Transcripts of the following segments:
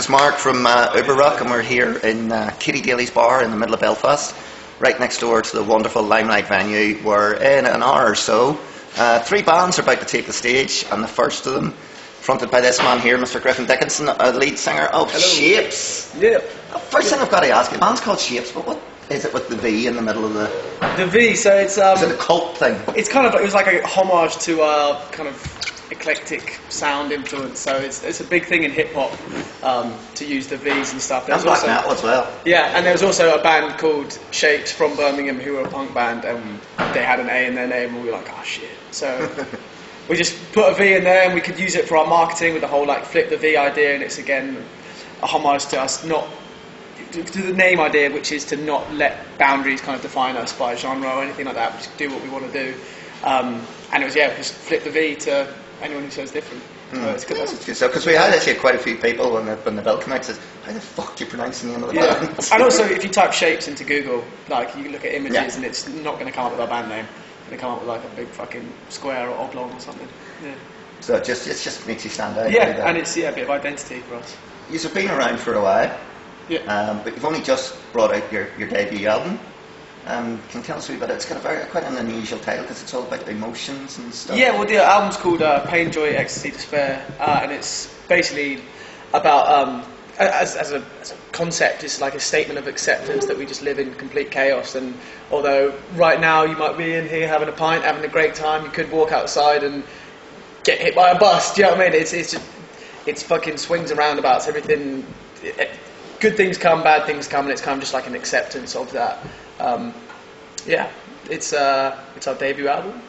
is Mark from Uber Rock, and we're here in Katie Daly's bar in the middle of Belfast, right next door to the wonderful Limelight venue, where in an hour or so, three bands are about to take the stage, and the first of them, fronted by this man here, Mr. Griffin Dickinson, lead singer of SHVPES. Yeah. First thing I've got to ask you, the band's called SHVPES, but what is it with the V in the middle of the... The V, so it's... is it a cult thing? It's kind of, it was like a homage to our kind of eclectic sound influence, so it's a big thing in hip-hop to use the V's and stuff. And black metal as well. Yeah, and there was also a band called SHVPEPES from Birmingham who were a punk band, and they had an A in their name, and we were like, oh shit. So we just put a V in there, and we could use it for our marketing with the whole like flip the V idea, and it's again a homage to us, not to the name idea, which is to not let boundaries kind of define us by genre or anything like that. We just do what we want to do, and it was just flip the V to anyone who says different. So it's good. It's good stuff, because we had actually quite a few people when the bill came out says, how the fuck do you pronounce the name of the band? And also if you type SHVPES into Google, like you look at images and it's not going to come up with our band name. It's going to come up with like a big fucking square or oblong or something. Yeah. So it just makes you stand out. Yeah, and it's a bit of identity for us. You've been around for a while. Yeah. But you've only just brought out your debut album. Can you tell us a wee bit? It's got quite an unusual title because it's all about emotions and stuff. Yeah, well, the album's called Pain, Joy, Ecstasy, Despair, and it's basically about, as a concept, it's like a statement of acceptance that we just live in complete chaos. And although right now you might be in here having a pint, having a great time, you could walk outside and get hit by a bus. Do you know what I mean? It's fucking swings and roundabouts. Everything. Good things come, bad things come, and it's kind of just like an acceptance of that. It's our debut album.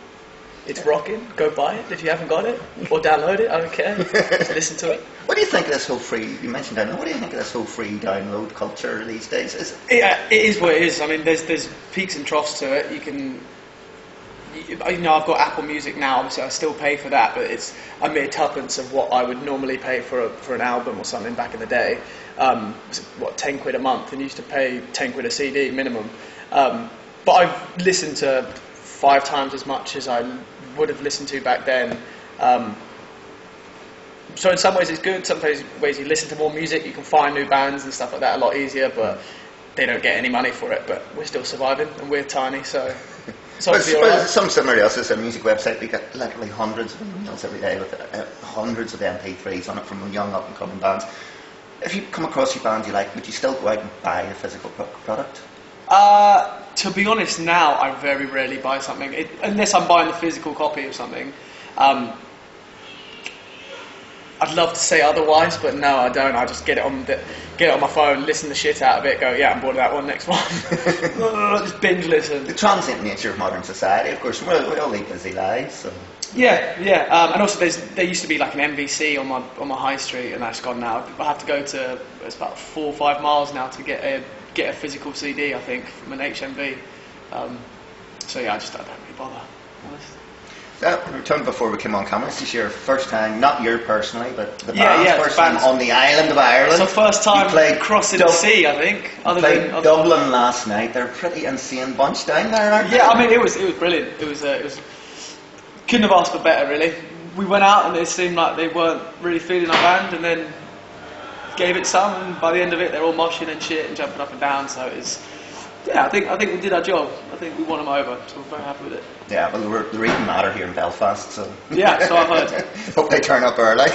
It's rocking. Go buy it if you haven't got it, or download it. I don't care. Just listen to it. What do you think of this whole free? You mentioned download. What do you think of this whole free download culture these days? It is what it is. I mean, there's peaks and troughs to it. I've got Apple Music now. Obviously, I still pay for that, but it's a mere tuppence of what I would normally pay for an album or something back in the day. 10 quid a month, and used to pay 10 quid a CD minimum. But I've listened to 5 times as much as I would have listened to back then. So in some ways it's good. Some ways you listen to more music, you can find new bands and stuff like that a lot easier, but they don't get any money for it. But we're still surviving, and we're tiny, so... But some similar to us is a music website. We get literally hundreds of emails every day with hundreds of MP3s on it from young up and coming bands. If you come across your band you like, would you still go out and buy a physical product? To be honest, now I very rarely buy something, unless I'm buying the physical copy of something. I'd love to say otherwise, but no, I don't. I just get it on my phone, listen the shit out of it, go, yeah, I'm bored of that one, next one. Just binge listen. The transient nature of modern society, of course, we all lead busy lives. So. Yeah. And also there used to be like an MVC on my high street, and that's gone now. I have to go to, it's about 4 or 5 miles now to get a physical CD, I think, from an HMV. So yeah, I don't really bother, honest. We returned before we came on camera. This is your first time, not you personally, but the band's first time on the island of Ireland. It's the first time crossing the sea, I think. You played Dublin last night. They're a pretty insane bunch down there, aren't they? Yeah, I mean, it was brilliant. It was couldn't have asked for better, really. We went out and it seemed like they weren't really feeling our band, and then gave it some, and by the end of it, they're all moshing and shit and jumping up and down. So it was. Yeah, I think we did our job. I think we won them over, so we're very happy with it. Yeah, well, they're even madder here in Belfast, so... Yeah, so I've heard. Hope they turn up early.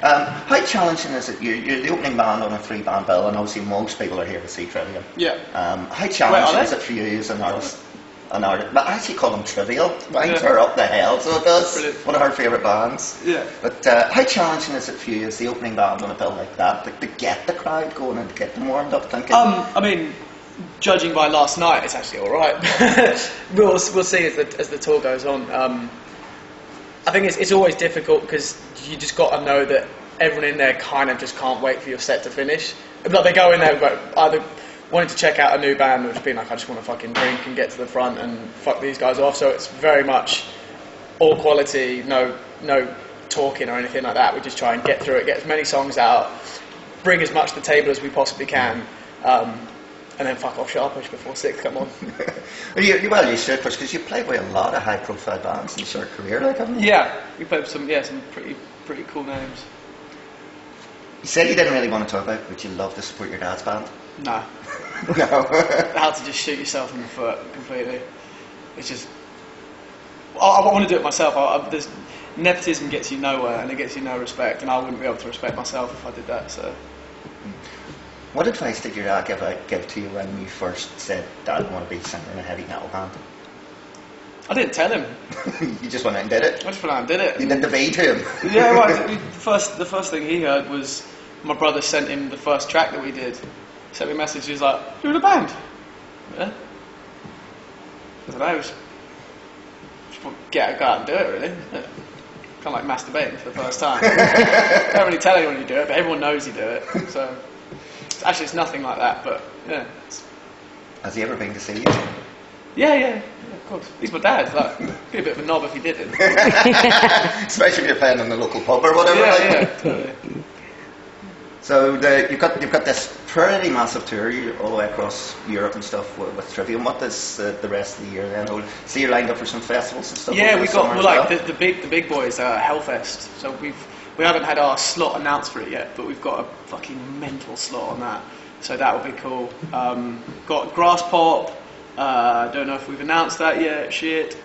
How challenging is it? You're the opening band on a 3-band bill, and obviously most people are here to see Trivium. Yeah. How challenging is it for you as an artist? But I actually call them trivial. Mine are up the hell, so it does. Brilliant. One of our favourite bands. Yeah. But how challenging is it for you as the opening band on a bill like that, to get the crowd going and to get them warmed up thinking? I mean... Judging by last night, it's actually all right. we'll see as the tour goes on. I think it's always difficult because you just got to know that everyone in there kind of just can't wait for your set to finish. Like they go in there either wanting to check out a new band or just being like, I just want to fucking drink and get to the front and fuck these guys off. So it's very much all quality, no talking or anything like that. We just try and get through it, get as many songs out, bring as much to the table as we possibly can. And then fuck off sharpish before 6, come on. Well, you're well used to it, because you played with a lot of high-profile bands in your short career, like, haven't you? Yeah, we played with some pretty cool names. You said you didn't really want to talk about it, but you love to support your dad's band. No. No. How to just shoot yourself in the foot completely. It's just... I want to do it myself. There's, nepotism gets you nowhere, and it gets you no respect, and I wouldn't be able to respect myself if I did that, so... What advice did your dad give to you when you first said, Dad, I want to be singer in a heavy metal band? I didn't tell him. You just went out and did it? I just went out and did it. You did the V to him? Yeah, right. The first thing he heard was my brother sent him the first track that we did. He sent me a message, he was like, you're in a band? Yeah. I don't know, just go out and do it, really. Kind of like masturbating for the first time. Don't really tell anyone you do it, but everyone knows you do it. So, actually, it's nothing like that, but yeah. Has he ever been to see you? Yeah, of course. He's my dad. Like, be a bit of a knob if he didn't. Especially if you're playing in the local pub or whatever. Yeah, totally. So you've got this pretty massive tour all the way across Europe and stuff with Trivium. What does the rest of the year then hold? See, you're lined up for some festivals and stuff. Yeah, the big boys, Hellfest. So we haven't had our slot announced for it yet, but we've got a fucking mental slot on that. So that will be cool. Got Grass Pop. Don't know if we've announced that yet. Shit.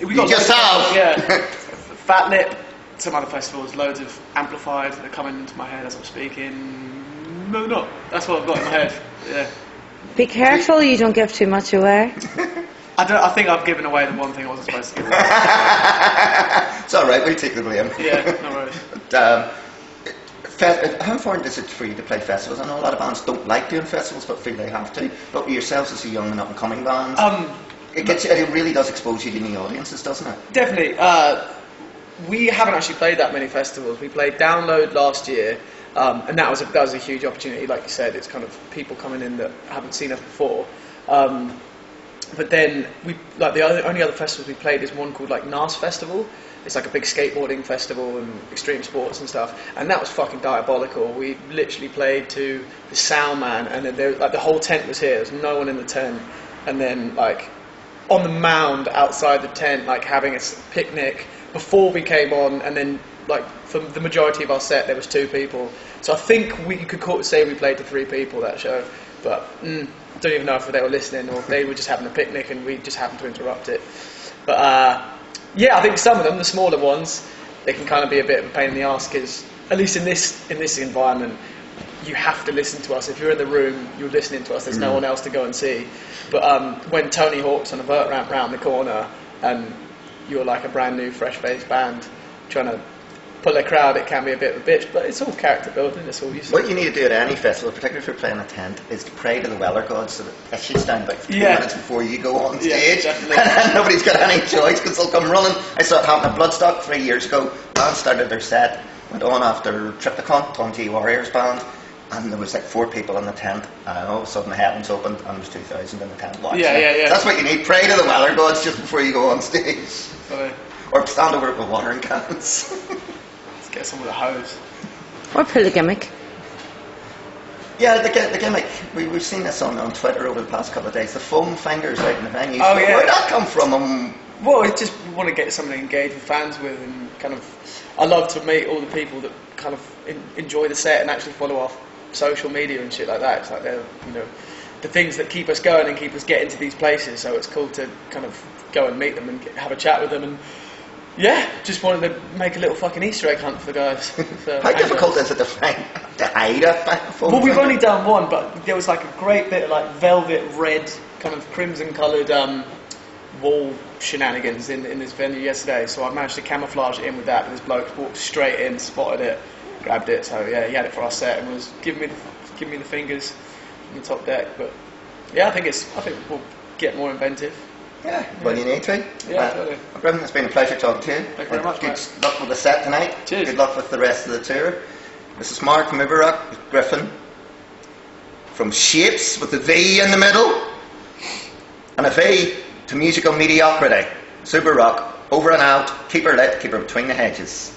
We got just have. Yeah. Fat Lip. Some other festivals. Loads of Amplified that are coming into my head as I'm speaking. No, not. That's what I've got in my head. Yeah. Be careful you don't give too much away. I think I've given away the one thing I wasn't supposed to give away. It's alright, we'll take the blame. Yeah, no worries. But, how important is it for you to play festivals? I know a lot of bands don't like doing festivals but feel they have to. But yourselves as a young and up and coming band, it really does expose you to new audiences, doesn't it? Definitely. We haven't actually played that many festivals. We played Download last year, and that was a huge opportunity. Like you said, it's kind of people coming in that haven't seen us before. But then the only other festivals we played is one called like NAS Festival. It's like a big skateboarding festival and extreme sports and stuff, and that was fucking diabolical. We literally played to the sound man, and then the whole tent was here. There was no one in the tent, and then like on the mound outside the tent, like having a picnic before we came on, and then like for the majority of our set there was 2 people. So I think you could say we played to 3 people that show, but I don't even know if they were listening or if they were just having a picnic and we just happened to interrupt it. But yeah, I think some of them, the smaller ones, they can kind of be a bit of a pain in the arse because at least in this environment you have to listen to us. If you're in the room, you're listening to us. There's no one else to go and see. But when Tony Hawk's on a vert ramp round the corner and you're like a brand new, fresh-faced band trying to pull a crowd, it can be a bit of a bitch, but it's all character building. It's all you see. What you need to do at any festival, particularly if you're playing a tent, is to pray to the weather gods so that it shits down about 2 minutes before you go on stage. Yeah, and nobody's got any choice because they'll come running. I saw it happen at Bloodstock 3 years ago. Band started their set, went on after Triptychon, Tom T. Warriors band, and there was like 4 people in the tent, and all of a sudden the heavens opened and there was 2,000 in the tent watching. Yeah. That's what you need. Pray to the weather gods just before you go on stage. Sorry. Or stand over it with watering cans. Let's get someone with a hose. Or pull a gimmick. Yeah, the gimmick. We've seen this on Twitter over the past couple of days. The foam fingers out in the venues. Oh, yeah. Where'd that come from? Well, it's just we want to get something to engage with fans with, and kind of, I love to meet all the people that kind of enjoy the set and actually follow our social media and shit like that. It's like they're, the things that keep us going and keep us getting to these places. So it's cool to kind of go and meet them and have a chat with them, and yeah, just wanted to make a little fucking Easter egg hunt for the guys. So, how difficult is it to hide a foam? Well, we've only done one, but there was like a great bit of like velvet red, kind of crimson coloured wall shenanigans in this venue yesterday. So I managed to camouflage it in with that. And this bloke walked straight in, spotted it, grabbed it. So yeah, he had it for our set and was giving me the fingers on the top deck. But yeah, I think we'll get more inventive. Yeah, well, you need to. Yeah, totally. Griffin, it's been a pleasure talking to you. Thank you very much, Good mate. luck with the set tonight. Cheers. Good luck with the rest of the tour. This is Mark from Uberrock with Griffin from Shapes with the V in the middle and a V to musical mediocrity. Super Rock, over and out, keep her lit, keep her between the hedges.